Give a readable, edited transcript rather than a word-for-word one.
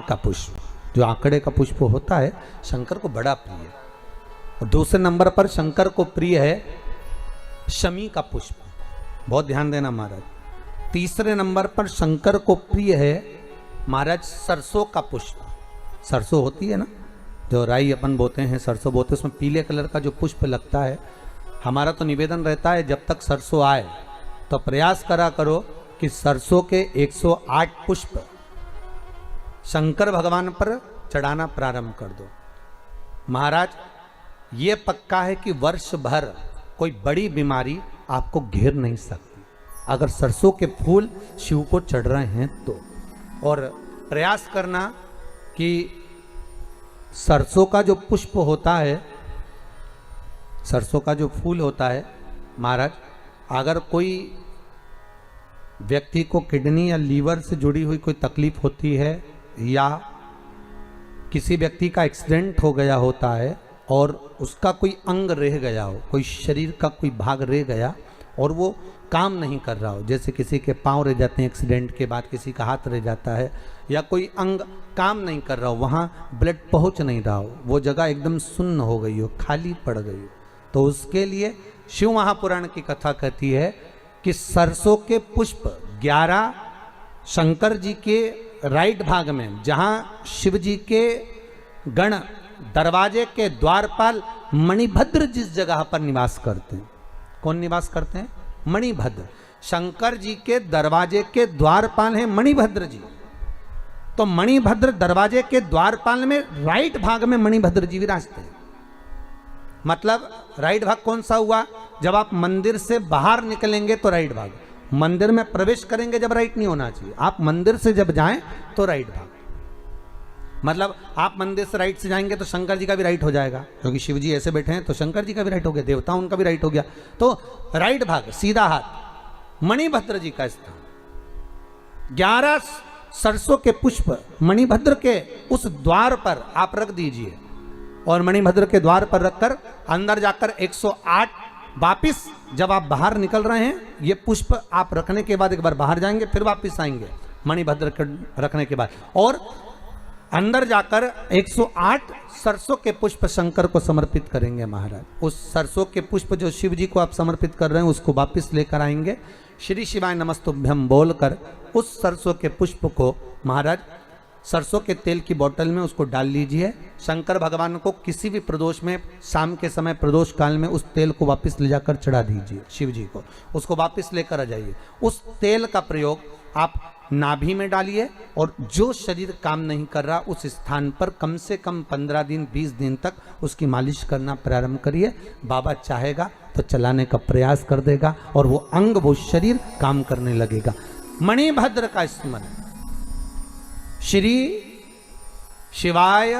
का पुष्प, जो आंकड़े का पुष्प होता है शंकर को बड़ा प्रिय है। और दूसरे नंबर पर शंकर को प्रिय है शमी का पुष्प, बहुत ध्यान देना महाराज। तीसरे नंबर पर शंकर को प्रिय है महाराज सरसों का पुष्प। सरसों होती है ना, जो राई अपन बोते हैं, सरसों बोते हैं, उसमें पीले कलर का जो पुष्प लगता है। हमारा तो निवेदन रहता है जब तक सरसों आए तो प्रयास करा करो कि सरसों के 108 पुष्प शंकर भगवान पर चढ़ाना प्रारंभ कर दो। महाराज ये पक्का है कि वर्ष भर कोई बड़ी बीमारी आपको घेर नहीं सकती अगर सरसों के फूल शिव को चढ़ रहे हैं तो। और प्रयास करना कि सरसों का जो पुष्प होता है, सरसों का जो फूल होता है महाराज, अगर कोई व्यक्ति को किडनी या लीवर से जुड़ी हुई कोई तकलीफ होती है या किसी व्यक्ति का एक्सीडेंट हो गया होता है और उसका कोई अंग रह गया हो, कोई शरीर का कोई भाग रह गया और वो काम नहीं कर रहा हो, जैसे किसी के पांव रह जाते हैं एक्सीडेंट के बाद, किसी का हाथ रह जाता है, या कोई अंग काम नहीं कर रहा हो, वहाँ ब्लड पहुँच नहीं रहा हो, वो जगह एकदम सुन्न हो गई हो, खाली पड़ गई हो, तो उसके लिए शिव महापुराण की कथा कहती है कि सरसों के पुष्प 11 शंकर जी के राइट भाग में, जहाँ शिव जी के गण दरवाजे के द्वारपाल मणिभद्र जिस जगह पर निवास करते हैं, कौन निवास करते हैं? मणिभद्र। शंकर जी के दरवाजे के द्वारपाल हैं मणिभद्र जी। तो मणिभद्र दरवाजे के द्वारपाल में राइट भाग में मणिभद्र जी विराजते हैं। मतलब राइट भाग कौन सा हुआ? जब आप मंदिर से बाहर निकलेंगे तो राइट भाग, मंदिर में प्रवेश करेंगे जब राइट नहीं होना चाहिए, आप मंदिर से जब जाएं तो राइट भाग। मतलब आप मंदिर से राइट से जाएंगे तो शंकर जी का भी राइट हो जाएगा, क्योंकि शिव जी ऐसे बैठे हैं तो शंकर जी का भी राइट हो गया, देवता उनका भी राइट हो गया, तो राइट भाग सीधा हाथ मणिभद्र जी का स्थान। 11 सरसों के पुष्प मणिभद्र के उस द्वार पर आप रख दीजिए और मणिभद्र के द्वार पर रखकर अंदर जाकर 108 वापिस जब आप बाहर निकल रहे हैं, ये पुष्प आप रखने के बाद एक बार बाहर जाएंगे, फिर वापिस आएंगे मणिभद्र के रखने के बाद, और अंदर जाकर 108 सरसों के पुष्प शंकर को समर्पित करेंगे महाराज। उस सरसों के पुष्प जो शिव जी को आप समर्पित कर रहे हैं उसको वापिस लेकर आएंगे, श्री शिवाय नमस्तुभ्यम बोलकर उस सरसों के पुष्प को महाराज सरसों के तेल की बोतल में उसको डाल लीजिए। शंकर भगवान को किसी भी प्रदोष में, शाम के समय प्रदोष काल में उस तेल को वापस ले जाकर चढ़ा दीजिए शिव जी को, उसको वापस लेकर आ जाइए। उस तेल का प्रयोग आप नाभि में डालिए और जो शरीर काम नहीं कर रहा उस स्थान पर कम से कम 15 दिन 20 दिन तक उसकी मालिश करना प्रारंभ करिए। बाबा चाहेगा तो चलाने का प्रयास कर देगा और वो अंग, वो शरीर काम करने लगेगा। मणिभद्र का स्मरण। श्री शिवाय